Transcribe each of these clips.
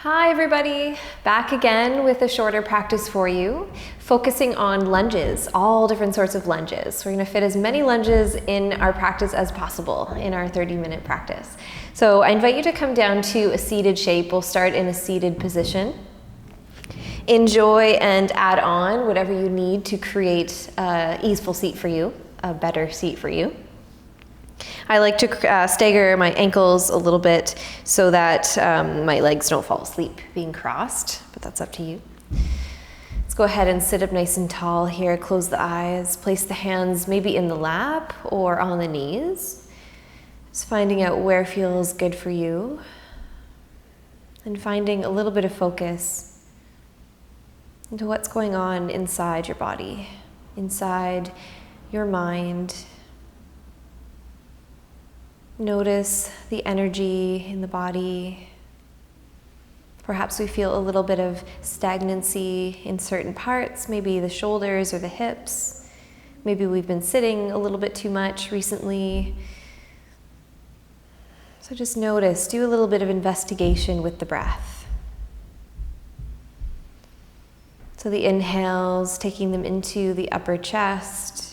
Hi everybody, back again with a shorter practice for you, focusing on lunges, all different sorts of lunges. We're going to fit as many lunges in our practice as possible in our 30-minute practice. So I invite you to come down to a seated shape. We'll start in a seated position. Enjoy and add on whatever you need to create an easeful seat for you, a better seat for you. I like to stagger my ankles a little bit so that my legs don't fall asleep being crossed, but that's up to you. Let's go ahead and sit up nice and tall here. Close the eyes, place the hands maybe in the lap or on the knees. Just finding out where feels good for you and finding a little bit of focus into what's going on inside your body, inside your mind. Notice the energy in the body. Perhaps we feel a little bit of stagnancy in certain parts, maybe the shoulders or the hips. Maybe we've been sitting a little bit too much recently. So just notice, do a little bit of investigation with the breath. So the inhales, taking them into the upper chest.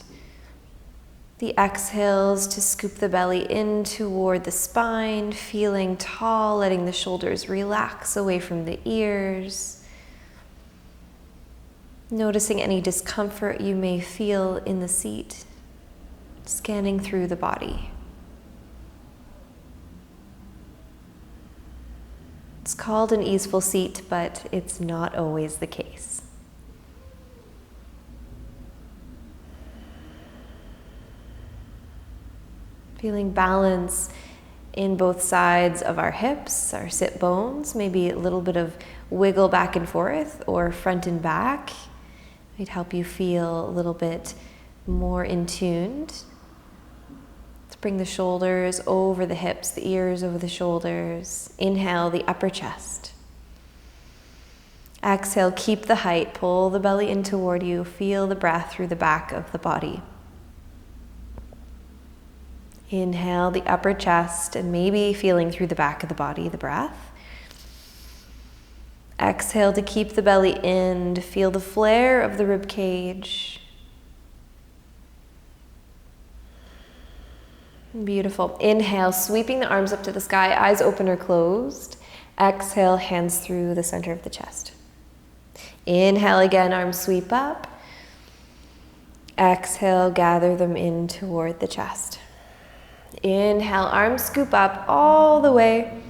The exhales to scoop the belly in toward the spine, feeling tall, letting the shoulders relax away from the ears. Noticing any discomfort you may feel in the seat, scanning through the body. It's called an easeful seat, but it's not always the case. Feeling balance in both sides of our hips, our sit bones, maybe a little bit of wiggle back and forth or front and back. Might help you feel a little bit more in tuned. Let's bring the shoulders over the hips, the ears over the shoulders. Inhale, the upper chest. Exhale, keep the height, pull the belly in toward you, feel the breath through the back of the body. Inhale the upper chest and maybe feeling through the back of the body, the breath. Exhale to keep the belly in, to feel the flare of the rib cage. Beautiful. Inhale, sweeping the arms up to the sky, eyes open or closed. Exhale, hands through the center of the chest. Inhale again, arms sweep up. Exhale, gather them in toward the chest. Inhale, arms scoop up all the way.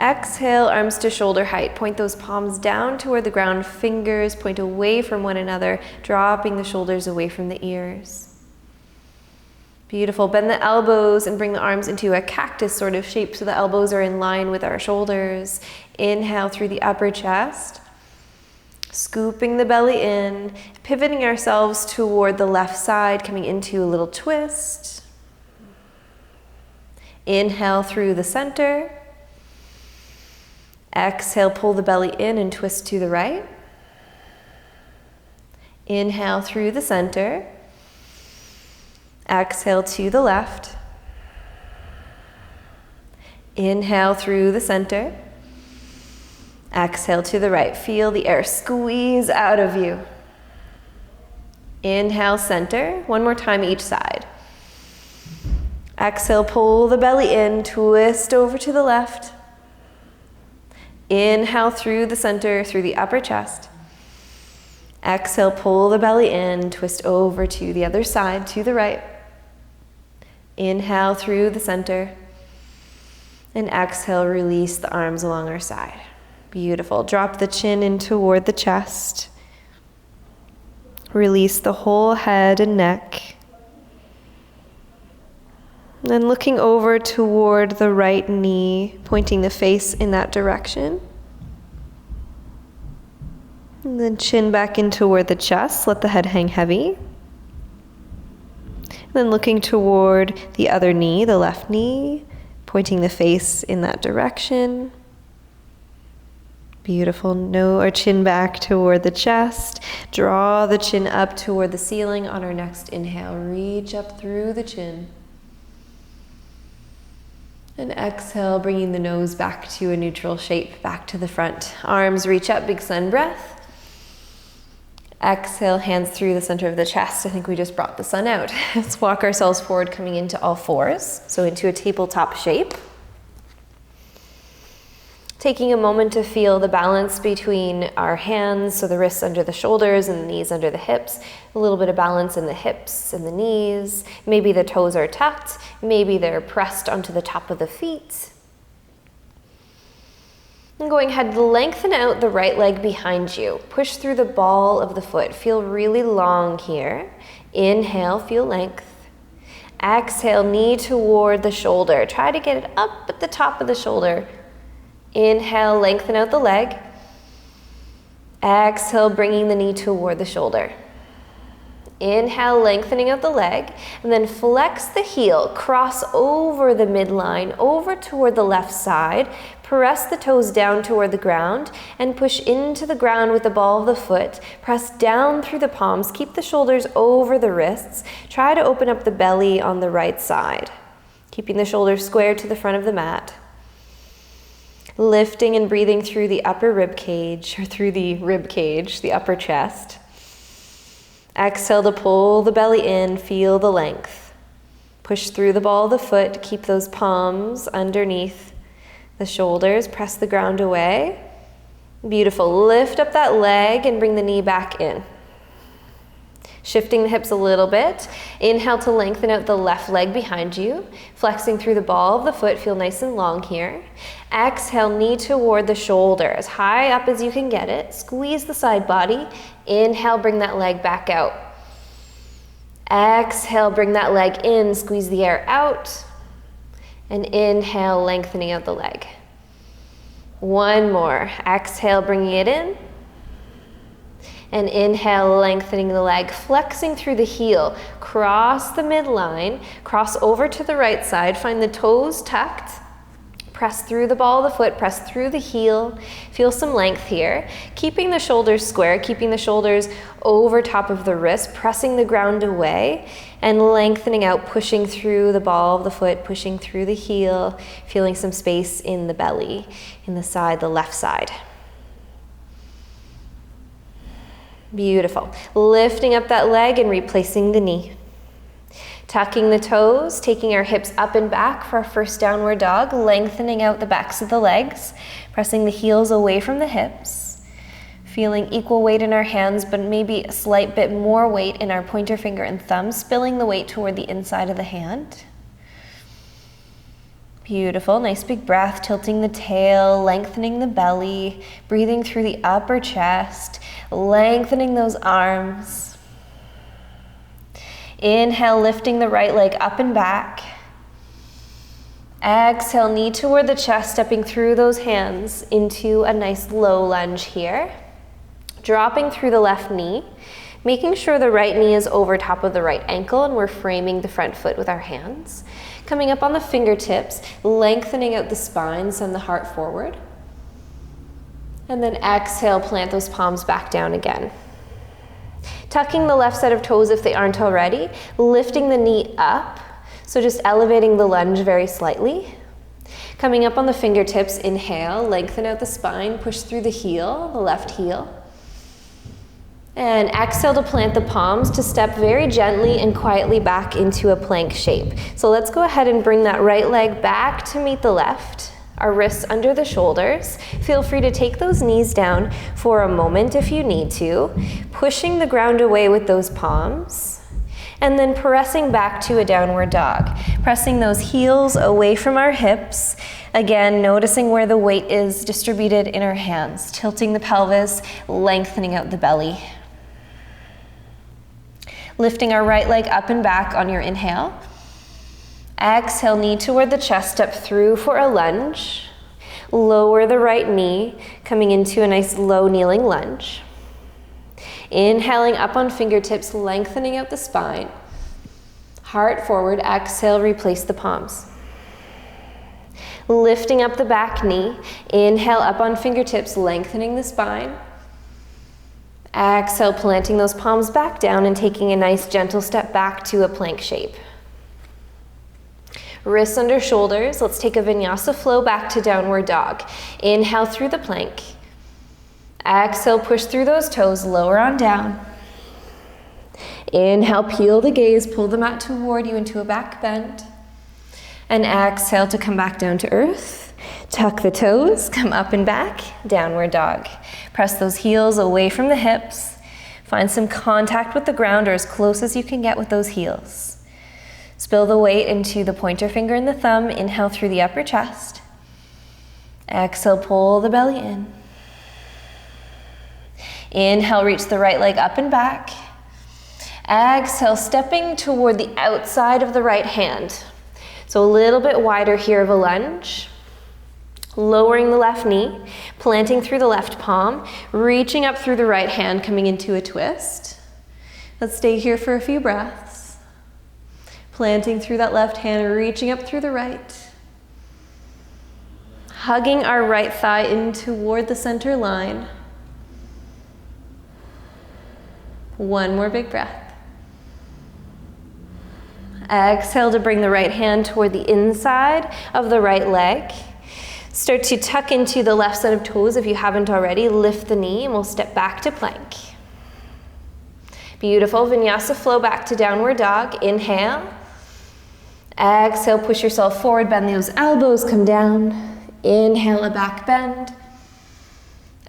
Exhale, arms to shoulder height. Point those palms down toward the ground. Fingers point away from one another, dropping the shoulders away from the ears. Beautiful. Bend the elbows and bring the arms into a cactus sort of shape so the elbows are in line with our shoulders. Inhale through the upper chest. Scooping the belly in, pivoting ourselves toward the left side, coming into a little twist. Inhale through the center. Exhale, pull the belly in and twist to the right. Inhale through the center. Exhale to the left. Inhale through the center. Exhale to the right. Feel the air squeeze out of you. Inhale, center. One more time each side. Exhale, pull the belly in, twist over to the left. Inhale through the center, through the upper chest. Exhale, pull the belly in, twist over to the other side, to the right. Inhale through the center. And exhale, release the arms along our side. Beautiful. Drop the chin in toward the chest. Release the whole head and neck. And then looking over toward the right knee, pointing the face in that direction. And then chin back in toward the chest, let the head hang heavy. And then looking toward the other knee, the left knee, pointing the face in that direction. Beautiful. No, our chin back toward the chest. Draw the chin up toward the ceiling on our next inhale. Reach up through the chin. And exhale, bringing the nose back to a neutral shape, back to the front. Arms reach up, big sun breath. Exhale, hands through the center of the chest. I think we just brought the sun out. Let's walk ourselves forward, coming into all fours. So into a tabletop shape. Taking a moment to feel the balance between our hands, so the wrists under the shoulders and the knees under the hips. A little bit of balance in the hips and the knees. Maybe the toes are tucked. Maybe they're pressed onto the top of the feet. And going ahead, lengthen out the right leg behind you. Push through the ball of the foot. Feel really long here. Inhale, feel length. Exhale, knee toward the shoulder. Try to get it up at the top of the shoulder. Inhale, lengthen out the leg. Exhale, bringing the knee toward the shoulder. Inhale, lengthening out the leg, and then flex the heel, cross over the midline, over toward the left side, press the toes down toward the ground, and push into the ground with the ball of the foot. Press down through the palms, keep the shoulders over the wrists. Try to open up the belly on the right side, keeping the shoulders square to the front of the mat. Lifting and breathing through the upper rib cage, or through the rib cage, the upper chest. Exhale to pull the belly in, feel the length. Push through the ball of the foot, keep those palms underneath the shoulders, press the ground away. Beautiful. Lift up that leg and bring the knee back in. Shifting the hips a little bit. Inhale to lengthen out the left leg behind you. Flexing through the ball of the foot, feel nice and long here. Exhale, knee toward the shoulder, as high up as you can get it. Squeeze the side body. Inhale, bring that leg back out. Exhale, bring that leg in, squeeze the air out. And inhale, lengthening out the leg. One more. Exhale, bringing it in. And inhale, lengthening the leg, flexing through the heel. Cross the midline, cross over to the right side, find the toes tucked. Press through the ball of the foot, press through the heel. Feel some length here. Keeping the shoulders square, keeping the shoulders over top of the wrist, pressing the ground away, and lengthening out, pushing through the ball of the foot, pushing through the heel, feeling some space in the belly, in the side, the left side. Beautiful. Lifting up that leg and replacing the knee. Tucking the toes, taking our hips up and back for our first downward dog, lengthening out the backs of the legs, pressing the heels away from the hips, feeling equal weight in our hands, but maybe a slight bit more weight in our pointer finger and thumb, spilling the weight toward the inside of the hand. Beautiful. Nice big breath, tilting the tail, lengthening the belly, breathing through the upper chest, lengthening those arms. Inhale, lifting the right leg up and back. Exhale, knee toward the chest, stepping through those hands into a nice low lunge here. Dropping through the left knee, making sure the right knee is over top of the right ankle and we're framing the front foot with our hands. Coming up on the fingertips, lengthening out the spine, send the heart forward. And then exhale, plant those palms back down again. Tucking the left set of toes if they aren't already, lifting the knee up, so just elevating the lunge very slightly. Coming up on the fingertips, inhale, lengthen out the spine, push through the heel, the left heel. And exhale to plant the palms to step very gently and quietly back into a plank shape. So let's go ahead and bring that right leg back to meet the left. Our wrists under the shoulders. Feel free to take those knees down for a moment if you need to. Pushing the ground away with those palms. And then pressing back to a downward dog. Pressing those heels away from our hips. Again, noticing where the weight is distributed in our hands. Tilting the pelvis, lengthening out the belly. Lifting our right leg up and back on your inhale. Exhale, knee toward the chest, step through for a lunge. Lower the right knee, coming into a nice low kneeling lunge. Inhaling up on fingertips, lengthening out the spine. Heart forward, exhale, replace the palms. Lifting up the back knee, inhale up on fingertips, lengthening the spine. Exhale, planting those palms back down and taking a nice gentle step back to a plank shape. Wrists under shoulders. Let's take a vinyasa flow back to downward dog. Inhale through the plank. Exhale, push through those toes, lower on down. Inhale, peel the gaze, pull the mat toward you into a back bend. And exhale to come back down to earth. Tuck the toes, come up and back, downward dog. Press those heels away from the hips. Find some contact with the ground or as close as you can get with those heels. Spill the weight into the pointer finger and the thumb. Inhale through the upper chest. Exhale, pull the belly in. Inhale, reach the right leg up and back. Exhale, stepping toward the outside of the right hand. So a little bit wider here of a lunge. Lowering the left knee, planting through the left palm, reaching up through the right hand, coming into a twist. Let's stay here for a few breaths. Planting through that left hand, reaching up through the right. Hugging our right thigh in toward the center line. One more big breath. Exhale to bring the right hand toward the inside of the right leg. Start to tuck into the left set of toes if you haven't already. Lift the knee and we'll step back to plank. Beautiful. Vinyasa flow back to downward dog. Inhale. Exhale, push yourself forward, bend those elbows, come down. Inhale, a back bend.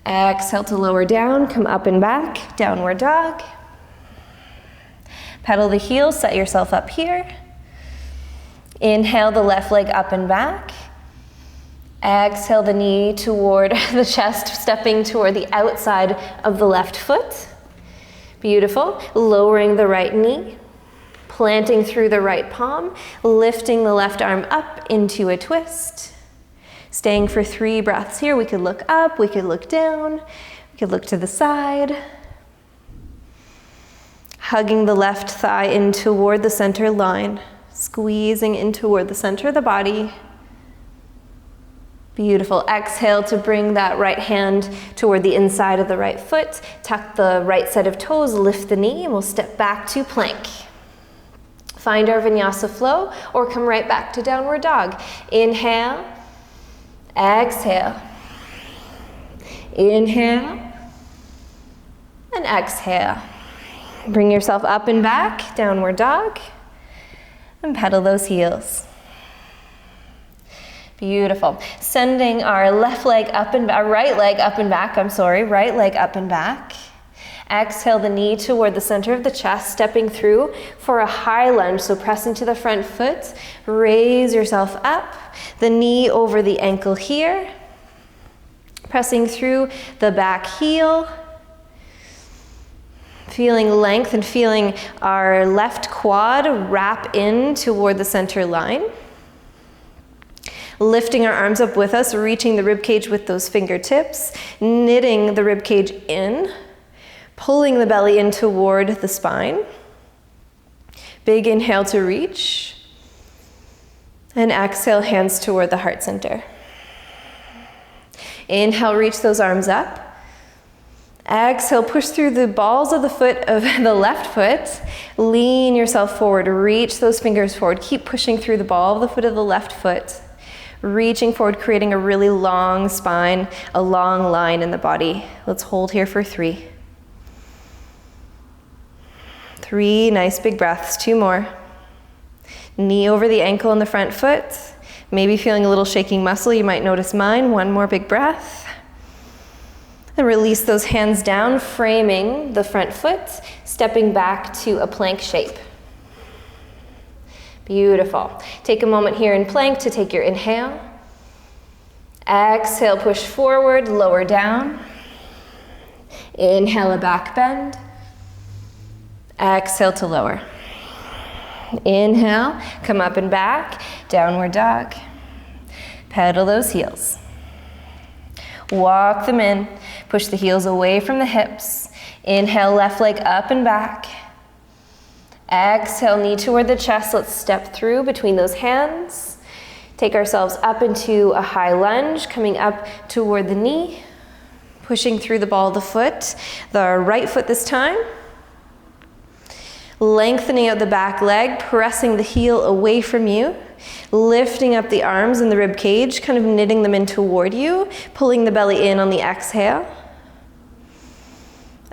Exhale to lower down, come up and back, downward dog. Pedal the heels, set yourself up here. Inhale the left leg up and back. Exhale the knee toward the chest, stepping toward the outside of the left foot. Beautiful. Lowering the right knee, planting through the right palm, lifting the left arm up into a twist. Staying for 3 breaths here. We could look up, we could look down, we could look to the side. Hugging the left thigh in toward the center line, squeezing in toward the center of the body. Beautiful. Exhale to bring that right hand toward the inside of the right foot. Tuck the right set of toes, lift the knee, and we'll step back to plank. Find our vinyasa flow or come right back to downward dog. Inhale, exhale. Inhale, and exhale. Bring yourself up and back, downward dog, and pedal those heels. Beautiful. Sending our left leg up and back, right leg up and back, right leg up and back. Exhale the knee toward the center of the chest, stepping through for a high lunge. So press into the front foot, raise yourself up, the knee over the ankle here. Pressing through the back heel. Feeling length and feeling our left quad wrap in toward the center line. Lifting our arms up with us, reaching the ribcage with those fingertips, knitting the ribcage in, pulling the belly in toward the spine. Big inhale to reach, and exhale, hands toward the heart center. Inhale, reach those arms up. Exhale, push through the balls of the foot of the left foot. Lean yourself forward, reach those fingers forward. Keep pushing through the ball of the foot of the left foot. Reaching forward, creating a really long spine, a long line in the body. Let's hold here for 3. 3 nice big breaths, 2 more. Knee over the ankle in the front foot. Maybe feeling a little shaking muscle, you might notice mine. 1 more big breath. And release those hands down, framing the front foot, stepping back to a plank shape. Beautiful. Take a moment here in plank to take your inhale. Exhale, push forward, lower down. Inhale, a back bend. Exhale to lower. Inhale, come up and back, downward dog. Pedal those heels. Walk them in. Push the heels away from the hips. Inhale, left leg up and back. Exhale, knee toward the chest. Let's step through between those hands. Take ourselves up into a high lunge, coming up toward the knee. Pushing through the ball of the foot. The right foot this time. Lengthening out the back leg, pressing the heel away from you, lifting up the arms and the rib cage, kind of knitting them in toward you, pulling the belly in on the exhale.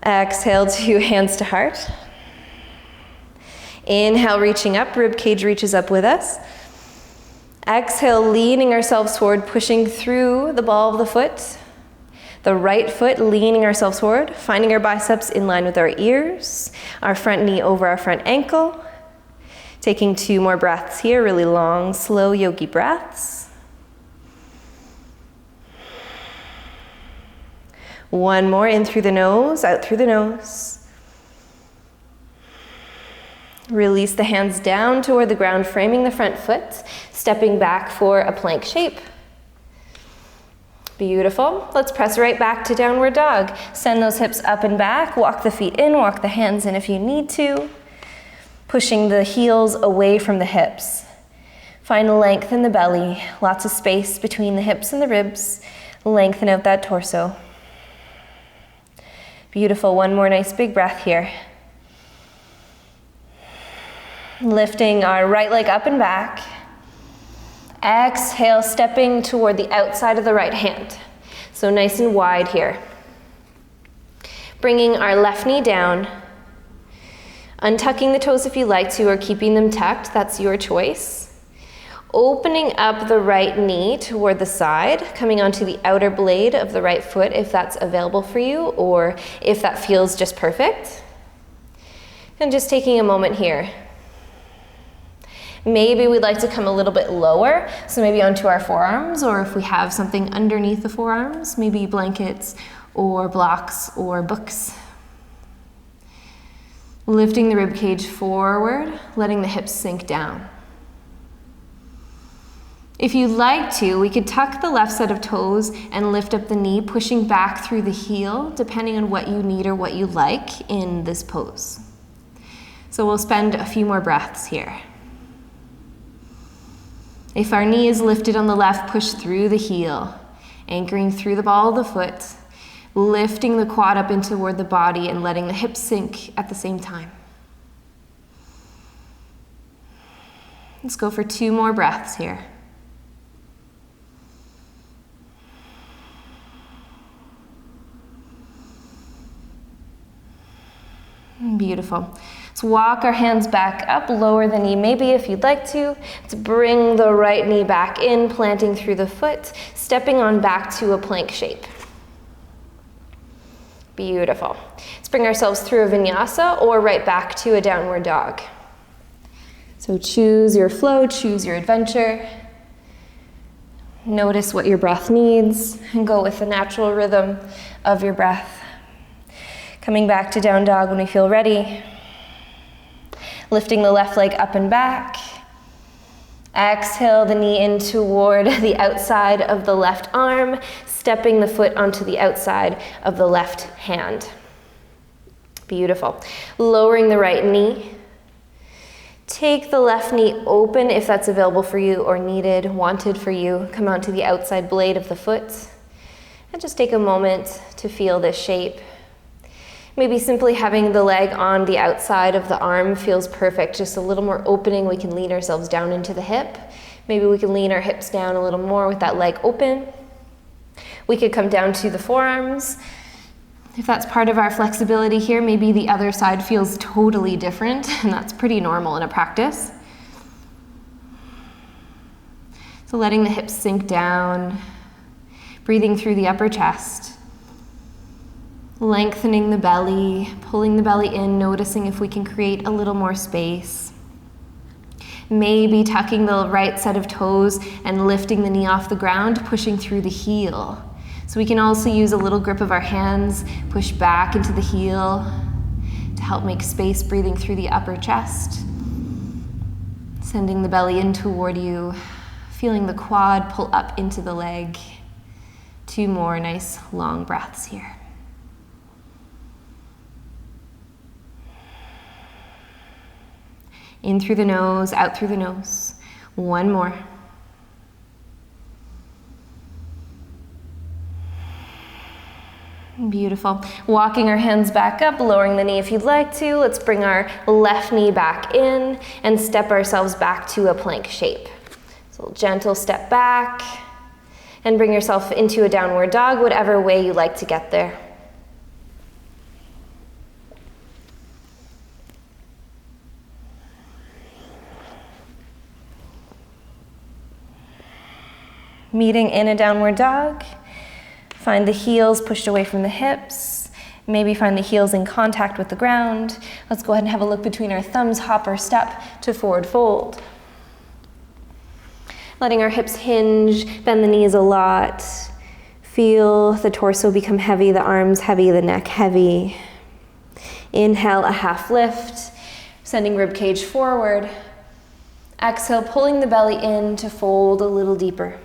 Exhale to hands to heart. Inhale, reaching up, rib cage reaches up with us. Exhale, leaning ourselves forward, pushing through the ball of the foot. The right foot, leaning ourselves forward, finding our biceps in line with our ears, our front knee over our front ankle. Taking 2 more breaths here, really long, slow yogi breaths. 1 more, in through the nose, out through the nose. Release the hands down toward the ground, framing the front foot, stepping back for a plank shape. Beautiful. Let's press right back to downward dog. Send those hips up and back. Walk the feet in, walk the hands in if you need to. Pushing the heels away from the hips. Find length in the belly. Lots of space between the hips and the ribs. Lengthen out that torso. Beautiful. 1 more nice big breath here. Lifting our right leg up and back. Exhale, stepping toward the outside of the right hand. So nice and wide here. Bringing our left knee down. Untucking the toes if you like to, or keeping them tucked, that's your choice. Opening up the right knee toward the side, coming onto the outer blade of the right foot if that's available for you, or if that feels just perfect. And just taking a moment here. Maybe we'd like to come a little bit lower, so maybe onto our forearms, or if we have something underneath the forearms, maybe blankets or blocks or books. Lifting the rib cage forward, letting the hips sink down. If you'd like to, we could tuck the left set of toes and lift up the knee, pushing back through the heel, depending on what you need or what you like in this pose. So we'll spend a few more breaths here. If our knee is lifted on the left, push through the heel, anchoring through the ball of the foot, lifting the quad up and toward the body and letting the hips sink at the same time. Let's go for 2 more breaths here. Beautiful. Let's walk our hands back up, lower the knee maybe if you'd like to. Let's bring the right knee back in, planting through the foot, stepping on back to a plank shape. Beautiful. Let's bring ourselves through a vinyasa or right back to a downward dog. So choose your flow, choose your adventure. Notice what your breath needs and go with the natural rhythm of your breath. Coming back to down dog when we feel ready. Lifting the left leg up and back. Exhale the knee in toward the outside of the left arm, stepping the foot onto the outside of the left hand. Beautiful. Lowering the right knee. Take the left knee open if that's available for you or needed, wanted for you. Come onto the outside blade of the foot. And just take a moment to feel this shape. Maybe simply having the leg on the outside of the arm feels perfect. Just a little more opening. We can lean ourselves down into the hip. Maybe we can lean our hips down a little more with that leg open. We could come down to the forearms. If that's part of our flexibility here, maybe the other side feels totally different, and that's pretty normal in a practice. So letting the hips sink down, breathing through the upper chest. Lengthening the belly, pulling the belly in, noticing if we can create a little more space. Maybe tucking the right set of toes and lifting the knee off the ground, pushing through the heel. So we can also use a little grip of our hands, push back into the heel to help make space, breathing through the upper chest. Sending the belly in toward you, feeling the quad pull up into the leg. 2 more nice long breaths here. In through the nose, out through the nose. 1 more. Beautiful. Walking our hands back up, lowering the knee if you'd like to. Let's bring our left knee back in and step ourselves back to a plank shape. So gentle step back and bring yourself into a downward dog, whatever way you like to get there. Meeting in a downward dog. Find the heels pushed away from the hips. Maybe find the heels in contact with the ground. Let's go ahead and have a look between our thumbs, hop or step to forward fold. Letting our hips hinge, bend the knees a lot. Feel the torso become heavy, the arms heavy, the neck heavy. Inhale, a half lift, sending rib cage forward. Exhale, pulling the belly in to fold a little deeper.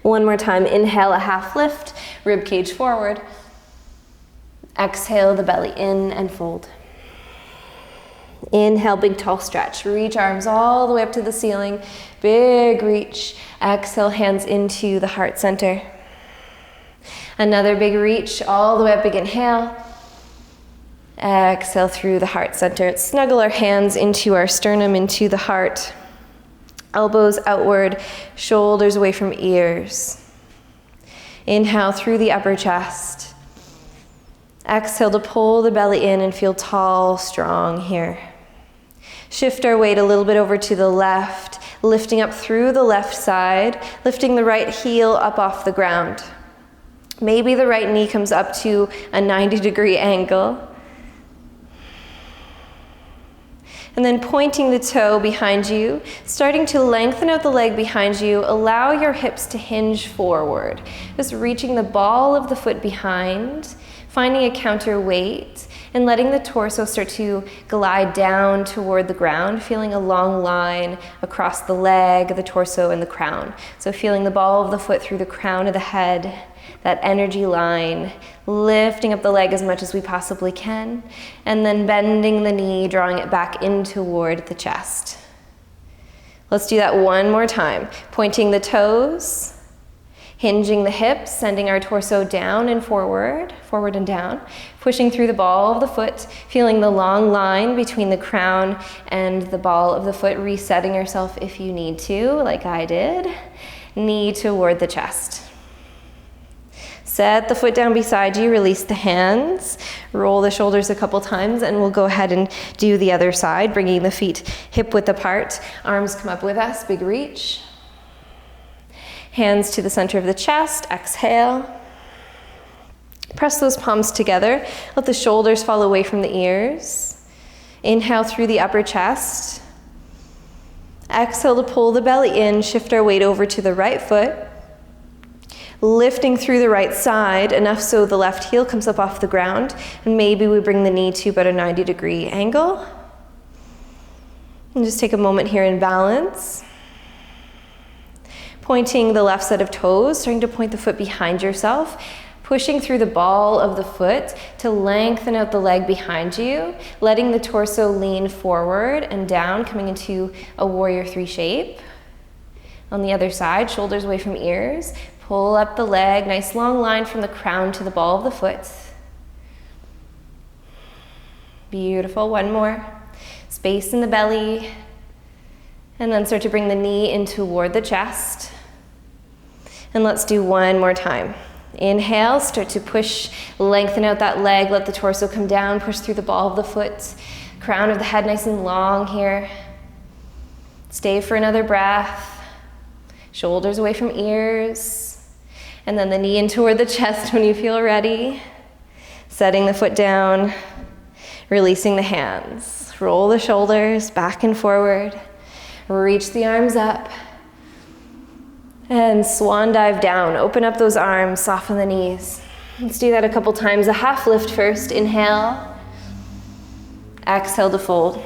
One more time, inhale, a half lift, rib cage forward. Exhale, the belly in and fold. Inhale, big tall stretch. Reach arms all the way up to the ceiling. Big reach. Exhale, hands into the heart center. Another big reach all the way up, big inhale. Exhale through the heart center. Snuggle our hands into our sternum, into the heart. Elbows outward, shoulders away from ears. Inhale through the upper chest. Exhale to pull the belly in and feel tall, strong here. Shift our weight a little bit over to the left, lifting up through the left side, lifting the right heel up off the ground. Maybe the right knee comes up to a 90-degree angle. And then pointing the toe behind you, starting to lengthen out the leg behind you, allow your hips to hinge forward. Just reaching the ball of the foot behind, finding a counterweight, and letting the torso start to glide down toward the ground, feeling a long line across the leg, the torso, and the crown. So feeling the ball of the foot through the crown of the head, that energy line, lifting up the leg as much as we possibly can, and then bending the knee, drawing it back in toward the chest. Let's do that one more time. Pointing the toes, hinging the hips, sending our torso down and forward and down, pushing through the ball of the foot, feeling the long line between the crown and the ball of the foot, resetting yourself if you need to, like I did. Knee toward the chest. Set the foot down beside you, release the hands, roll the shoulders a couple times, and we'll go ahead and do the other side, bringing the feet hip width apart. Arms come up with us, big reach. Hands to the center of the chest, exhale. Press those palms together, let the shoulders fall away from the ears. Inhale through the upper chest. Exhale to pull the belly in, shift our weight over to the right foot. Lifting through the right side, enough so the left heel comes up off the ground, and maybe we bring the knee to about a 90-degree angle. And just take a moment here in balance. Pointing the left set of toes, starting to point the foot behind yourself, pushing through the ball of the foot to lengthen out the leg behind you, letting the torso lean forward and down, coming into a warrior three shape. On the other side, shoulders away from ears. Pull up the leg, nice long line from the crown to the ball of the foot. Beautiful, one more. Space in the belly. And then start to bring the knee in toward the chest. And let's do one more time. Inhale, start to push, lengthen out that leg, let the torso come down, push through the ball of the foot. Crown of the head nice and long here. Stay for another breath. Shoulders away from ears. And then the knee in toward the chest when you feel ready. Setting the foot down, releasing the hands. Roll the shoulders back and forward. Reach the arms up. And swan dive down. Open up those arms, soften the knees. Let's do that a couple times. A half lift first. Inhale. Exhale to fold.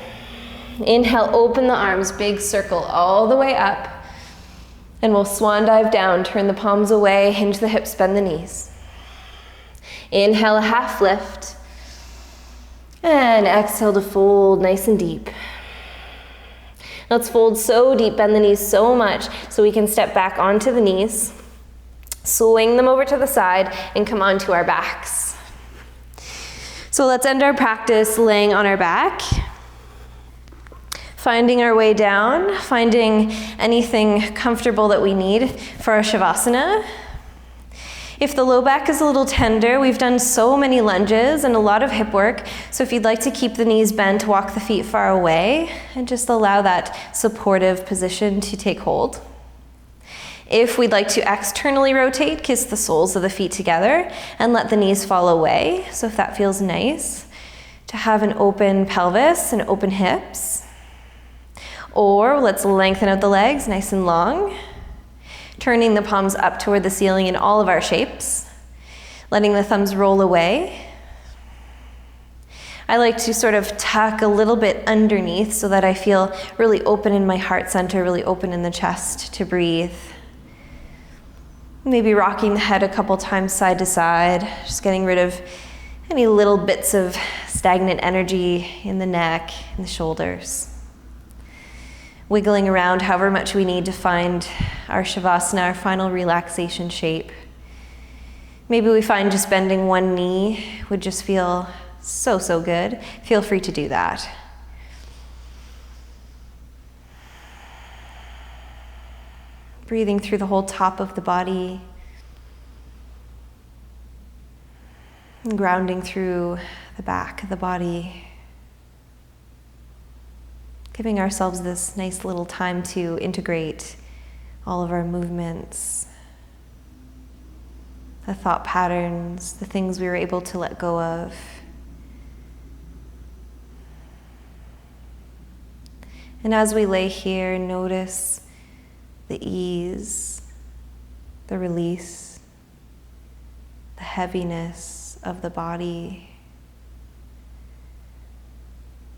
Inhale, open the arms, big circle all the way up. And we'll swan dive down, turn the palms away, hinge the hips, bend the knees. Inhale, a half lift. And exhale to fold nice and deep. Let's fold so deep, bend the knees so much so we can step back onto the knees. Swing them over to the side and come onto our backs. So let's end our practice laying on our back. Finding our way down, finding anything comfortable that we need for our Shavasana. If the low back is a little tender, we've done so many lunges and a lot of hip work, so if you'd like to keep the knees bent, walk the feet far away, and just allow that supportive position to take hold. If we'd like to externally rotate, kiss the soles of the feet together and let the knees fall away, so if that feels nice, to have an open pelvis and open hips. Or let's lengthen out the legs nice and long, turning the palms up toward the ceiling in all of our shapes, letting the thumbs roll away. I like to sort of tuck a little bit underneath so that I feel really open in my heart center, really open in the chest to breathe. Maybe rocking the head a couple times side to side, just getting rid of any little bits of stagnant energy in the neck and the shoulders. Wiggling around however much we need to find our Shavasana, our final relaxation shape. Maybe we find just bending one knee would just feel so, so good. Feel free to do that. Breathing through the whole top of the body. And grounding through the back of the body. Giving ourselves this nice little time to integrate all of our movements, the thought patterns, the things we were able to let go of. And as we lay here, notice the ease, the release, the heaviness of the body.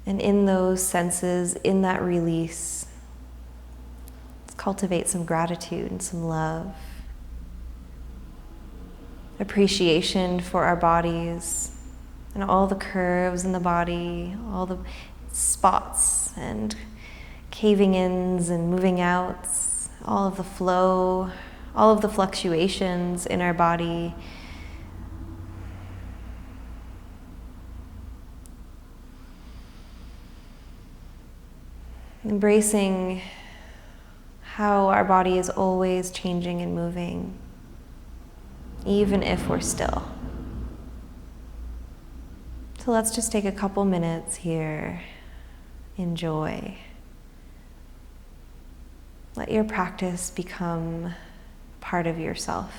And in those senses, in that release, let's cultivate some gratitude and some love. Appreciation for our bodies and all the curves in the body, all the spots and caving ins and moving outs, all of the flow, all of the fluctuations in our body. Embracing how our body is always changing and moving, even if we're still. So let's just take a couple minutes here. Enjoy. Let your practice become part of yourself.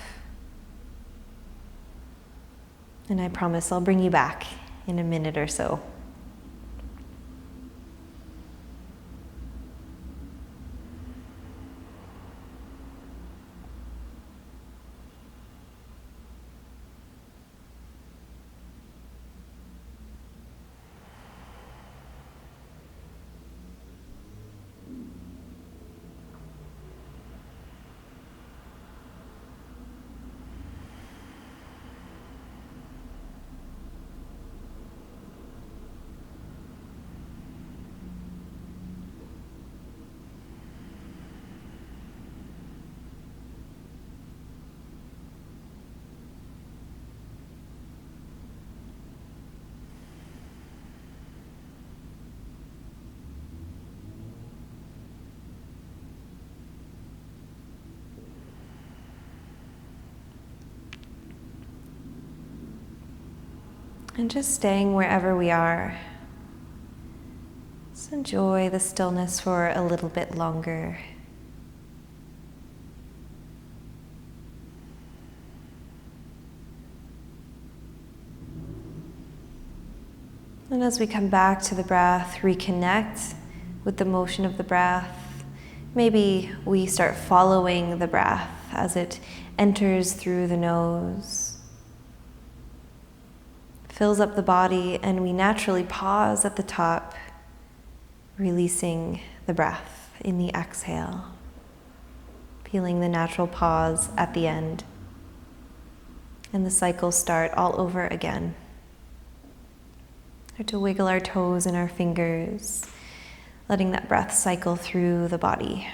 And I promise I'll bring you back in a minute or so. And just staying wherever we are. Just enjoy the stillness for a little bit longer. And as we come back to the breath, reconnect with the motion of the breath. Maybe we start following the breath as it enters through the nose, fills up the body, and we naturally pause at the top, releasing the breath in the exhale, feeling the natural pause at the end, and the cycle start all over again. Start to wiggle our toes and our fingers, letting that breath cycle through the body.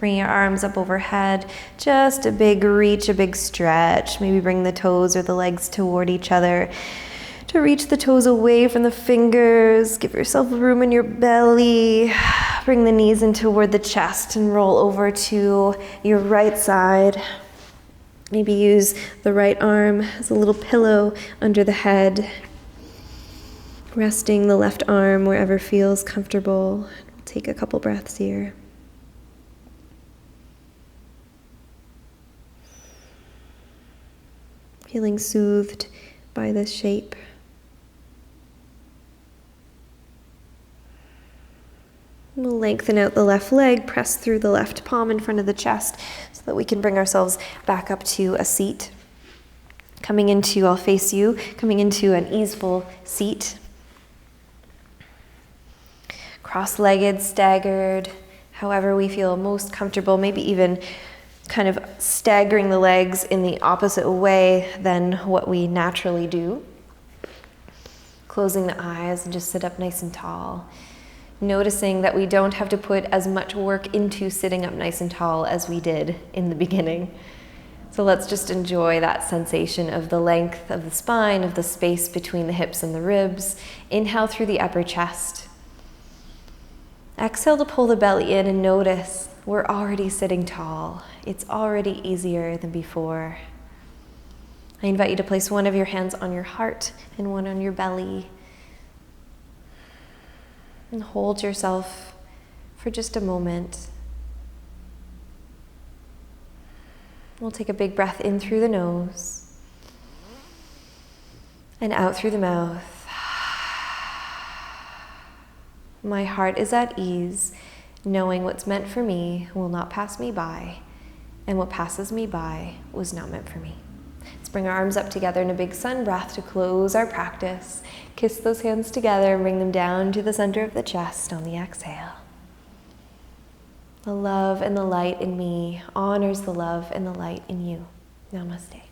Bring your arms up overhead, just a big reach, a big stretch. Maybe bring the toes or the legs toward each other to reach the toes away from the fingers. Give yourself room in your belly. Bring the knees in toward the chest and roll over to your right side. Maybe use the right arm as a little pillow under the head. Resting the left arm wherever feels comfortable. We'll take a couple breaths here. Feeling soothed by this shape. We'll lengthen out the left leg, press through the left palm in front of the chest so that we can bring ourselves back up to a seat. Coming into, I'll face you, coming into an easeful seat. Cross-legged, staggered, however we feel most comfortable, maybe even kind of staggering the legs in the opposite way than what we naturally do. Closing the eyes and just sit up nice and tall. Noticing that we don't have to put as much work into sitting up nice and tall as we did in the beginning. So let's just enjoy that sensation of the length of the spine, of the space between the hips and the ribs. Inhale through the upper chest. Exhale to pull the belly in and notice we're already sitting tall. It's already easier than before. I invite you to place one of your hands on your heart and one on your belly. And hold yourself for just a moment. We'll take a big breath in through the nose and out through the mouth. My heart is at ease, knowing what's meant for me will not pass me by, and what passes me by was not meant for me. Let's bring our arms up together in a big sun breath to close our practice. Kiss those hands together and bring them down to the center of the chest on the exhale. The love and the light in me honors the love and the light in you. Namaste.